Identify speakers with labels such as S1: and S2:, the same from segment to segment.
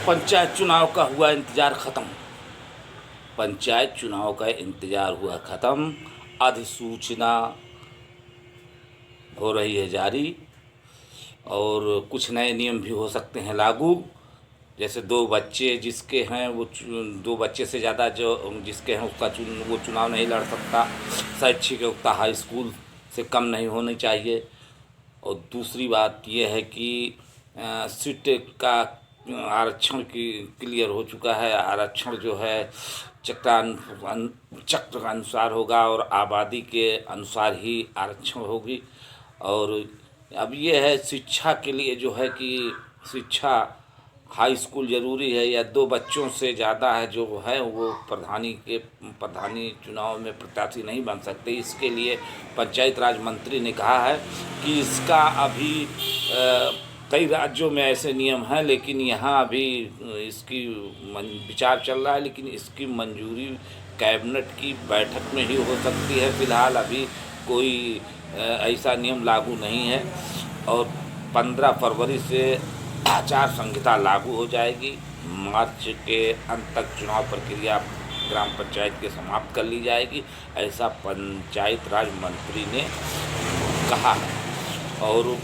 S1: पंचायत चुनाव का हुआ इंतज़ार ख़त्म। पंचायत चुनाव का इंतज़ार हुआ ख़त्म। अधिसूचना हो रही है जारी और कुछ नए नियम भी हो सकते हैं लागू। जैसे 2 बच्चे जिसके हैं वो 2 बच्चे से ज़्यादा जो जिसके हैं उसका वो चुनाव नहीं लड़ सकता। शैक्षिक योग्यता हाई स्कूल से कम नहीं होनी चाहिए। और दूसरी बात यह है कि सीट का आरक्षण की क्लियर हो चुका है। आरक्षण जो है चक्र का अनुसार होगा और आबादी के अनुसार ही आरक्षण होगी। और अब ये है शिक्षा के लिए जो है कि शिक्षा हाई स्कूल ज़रूरी है या 2 बच्चों से ज़्यादा है जो है वो प्रधानी चुनाव में प्रत्याशी नहीं बन सकते। इसके लिए पंचायत राज मंत्री ने कहा है कि इसका अभी कई राज्यों में ऐसे नियम हैं, लेकिन यहाँ अभी इसकी विचार चल रहा है, लेकिन इसकी मंजूरी कैबिनेट की बैठक में ही हो सकती है। फ़िलहाल अभी कोई ऐसा नियम लागू नहीं है और 15 फरवरी से आचार संहिता लागू हो जाएगी। मार्च के अंत तक चुनाव प्रक्रिया ग्राम पंचायत के समाप्त कर ली जाएगी, ऐसा पंचायत राज मंत्री ने कहा है। और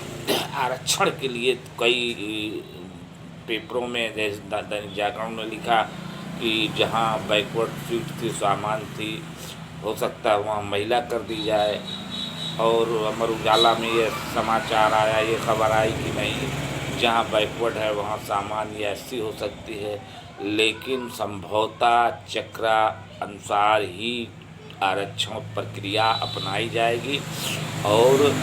S1: आरक्षण के लिए कई पेपरों में जैसे दैनिक जागरण ने लिखा कि जहां बैकवर्ड सीट थी, सामान थी, हो सकता है वहाँ महिला कर दी जाए। और अमर उजाला में ये समाचार आया, ये खबर आई कि नहीं, जहाँ बैकवर्ड है वहाँ सामान्य एससी हो सकती है, लेकिन संभवतः चक्रा अनुसार ही आरक्षण प्रक्रिया अपनाई जाएगी। और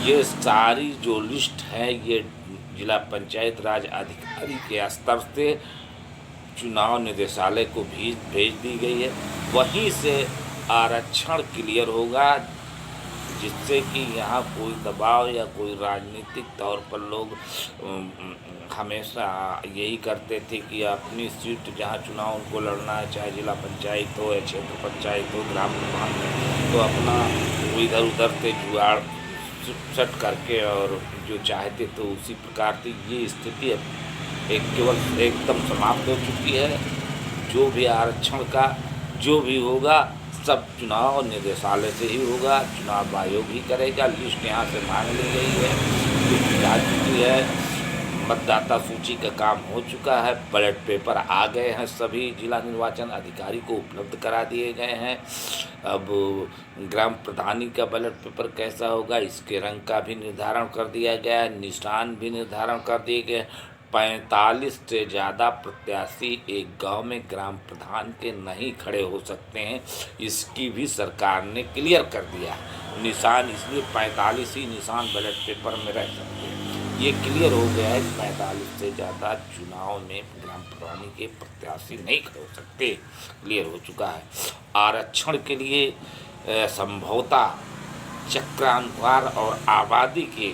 S1: ये सारी जो लिस्ट है ये जिला पंचायत राज अधिकारी के स्तर से चुनाव निदेशालय को भेज दी गई है। वहीं से आरक्षण क्लियर होगा, जिससे कि यहाँ कोई दबाव या कोई राजनीतिक तौर पर लोग हमेशा यही करते थे कि अपनी सीट जहाँ चुनाव उनको लड़ना है, चाहे जिला पंचायत हो या क्षेत्र पंचायत हो, ग्राम प्रधान हो, तो अपना इधर उधर से जुगाड़ सट करके और जो चाहते तो उसी प्रकार से ये स्थिति केवल एकदम समाप्त हो चुकी है। जो भी आरक्षण का जो भी होगा सब चुनाव निदेशालय से ही होगा, चुनाव आयोग ही करेगा। लिस्ट यहाँ से मांग ली गई है, लिस्ट जा चुकी है, मतदाता सूची का काम हो चुका है, बैलेट पेपर आ गए हैं, सभी जिला निर्वाचन अधिकारी को उपलब्ध करा दिए गए हैं। अब ग्राम प्रधानी का बैलेट पेपर कैसा होगा इसके रंग का भी निर्धारण कर दिया गया है, निशान भी निर्धारण कर दिए गए। 45 से ज़्यादा प्रत्याशी एक गांव में ग्राम प्रधान के नहीं खड़े हो सकते हैं, इसकी भी सरकार ने क्लियर कर दिया है। निशान इसलिए 45 ही निशान बैलेट पेपर में रह सकते हैं, ये क्लियर हो गया है कि 45 से ज़्यादा चुनाव में ग्राम प्रधानी के प्रत्याशी नहीं खड़े हो सकते, क्लियर हो चुका है। आरक्षण के लिए संभवतः चक्रानुसार और आबादी के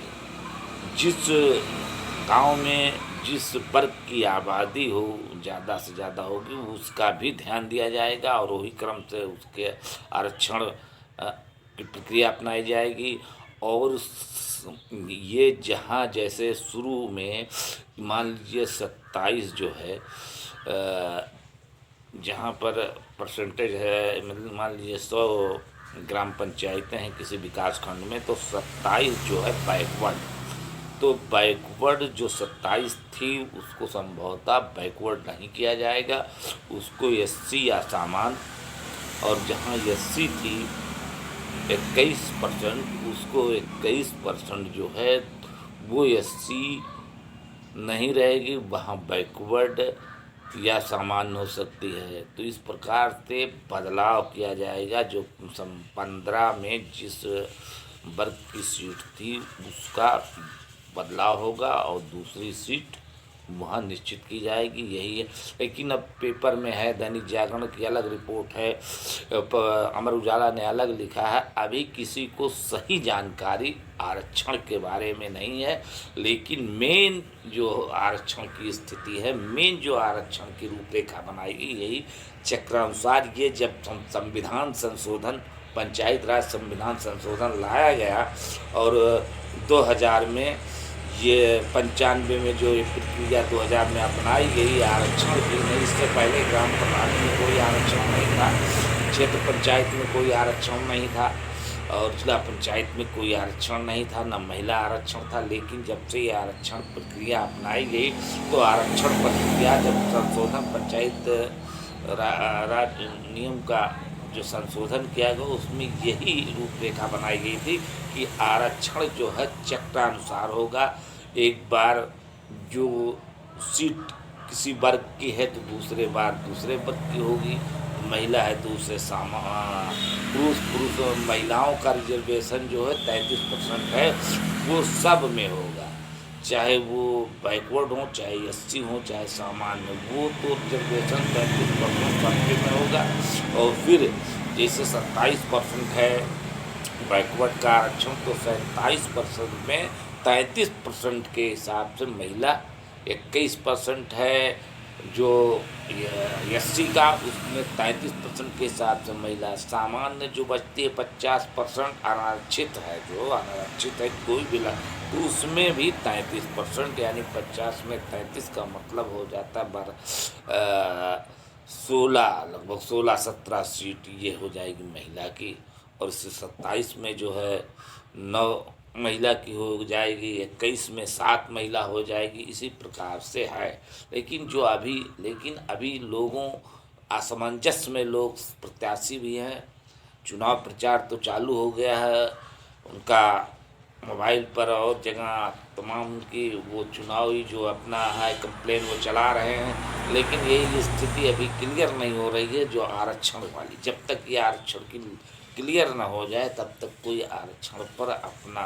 S1: जिस गांव में जिस वर्ग की आबादी हो ज़्यादा से ज़्यादा होगी उसका भी ध्यान दिया जाएगा और वही क्रम से उसके आरक्षण की प्रक्रिया अपनाई जाएगी। और ये जहाँ जैसे शुरू में मान लीजिए 27 जो है जहाँ पर परसेंटेज है, मतलब मान लीजिए 100 ग्राम पंचायतें हैं किसी विकास खंड में, तो 27 जो है बैकवर्ड, तो बैकवर्ड जो 27 थी उसको संभवतः बैकवर्ड नहीं किया जाएगा, उसको एससी या सामान्य, और जहाँ एससी थी 21%, उसको 21% जो है वो एससी नहीं रहेगी, वहाँ बैकवर्ड या सामान्य हो सकती है। तो इस प्रकार से बदलाव किया जाएगा। जो 15 में जिस वर्ग की सीट थी उसका बदलाव होगा और दूसरी सीट वहाँ निश्चित की जाएगी, यही है। लेकिन अब पेपर में है, दैनिक जागरण की अलग रिपोर्ट है, अमर उजाला ने अलग लिखा है। अभी किसी को सही जानकारी आरक्षण के बारे में नहीं है, लेकिन मेन जो आरक्षण की स्थिति है, मेन जो आरक्षण की रूपरेखा बनाएगी यही चक्रानुसार। ये जब संविधान संशोधन, पंचायत राज संविधान संशोधन लाया गया और 2000 में ये 95 में जो ये प्रक्रिया 2000 में अपनाई गई आरक्षण की नहीं, इससे पहले ग्राम प्रधान में कोई आरक्षण नहीं था, क्षेत्र पंचायत में कोई आरक्षण नहीं था और जिला पंचायत में कोई आरक्षण नहीं था, न महिला आरक्षण था। लेकिन जब से ये आरक्षण प्रक्रिया अपनाई गई तो आरक्षण प्रक्रिया जब संशोधन पंचायत राज नियम का जो संशोधन किया गया उसमें यही रूपरेखा बनाई गई थी कि आरक्षण जो है चक्रानुसार होगा। एक बार जो सीट किसी वर्ग की है तो दूसरे बार दूसरे वर्ग की होगी, महिला है तो उसे पुरुष पुरुष और महिलाओं का रिजर्वेशन जो है 33% है वो सब में होगा, चाहे वो बैकवर्ड हो, चाहे एससी हो, चाहे सामान्य, वो तो रिजर्वेशन 33% सबके में होगा। और फिर जैसे 27% है बैकवर्ड का आरक्षण तो 27% में 33% के हिसाब से महिला, 21% है जो एससी का उसमें 33% के हिसाब से महिला, सामान्य जो बचती है 50% अनारक्षित है, जो अनारक्षित है कोई भी तो उसमें भी 33%, यानी 50 में 33 का मतलब हो जाता है 16, लगभग 16-17 सीट ये हो जाएगी महिला की। और इससे 27 में जो है 9 महिला की हो जाएगी, 21 में 7 महिला हो जाएगी, इसी प्रकार से है। लेकिन अभी लोगों असमंजस में लोग प्रत्याशी भी हैं, चुनाव प्रचार तो चालू हो गया है उनका, मोबाइल पर और जगह तमाम उनकी वो चुनावी जो अपना है कंप्लेन वो चला रहे हैं। लेकिन यही स्थिति अभी क्लियर नहीं हो रही है जो आरक्षण वाली, जब तक ये आरक्षण की क्लियर ना हो जाए तब तक कोई आरक्षण पर अपना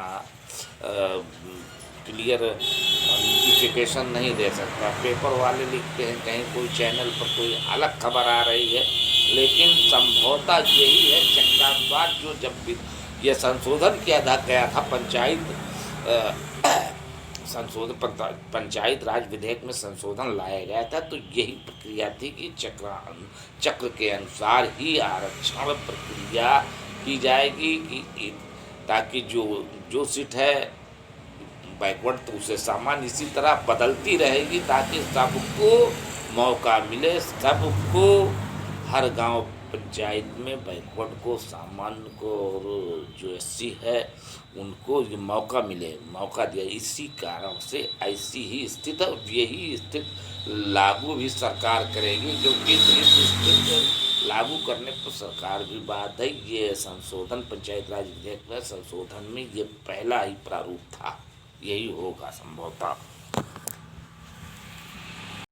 S1: क्लियर नोटिफिकेशन नहीं दे सकता। पेपर वाले लिखते हैं, कहीं कोई चैनल पर कोई अलग खबर आ रही है, लेकिन संभवतः यही है चक्रानुसार जो जब भी यह संशोधन किया गया था पंचायत राज विधेयक में संशोधन लाया गया था, तो यही प्रक्रिया थी कि चक्र के अनुसार ही आरक्षण प्रक्रिया की जाएगी कि ताकि जो सीट है बैकवर्ड तो उसे सामान्य इसी तरह बदलती रहेगी ताकि सबको मौका मिले, सबको हर गांव पंचायत में बैकवर्ड को, सामान्य को और जो एससी है उनको ये मौका मिले, मौका दिया। इसी कारण से ऐसी ही स्थिति, यही स्थिति लागू भी सरकार करेगी, क्योंकि इस स्थिति लागू करने पर सरकार भी बात है। ये संशोधन पंचायत राज विधेयक में संशोधन में ये पहला ही प्रारूप था, यही होगा संभवतः।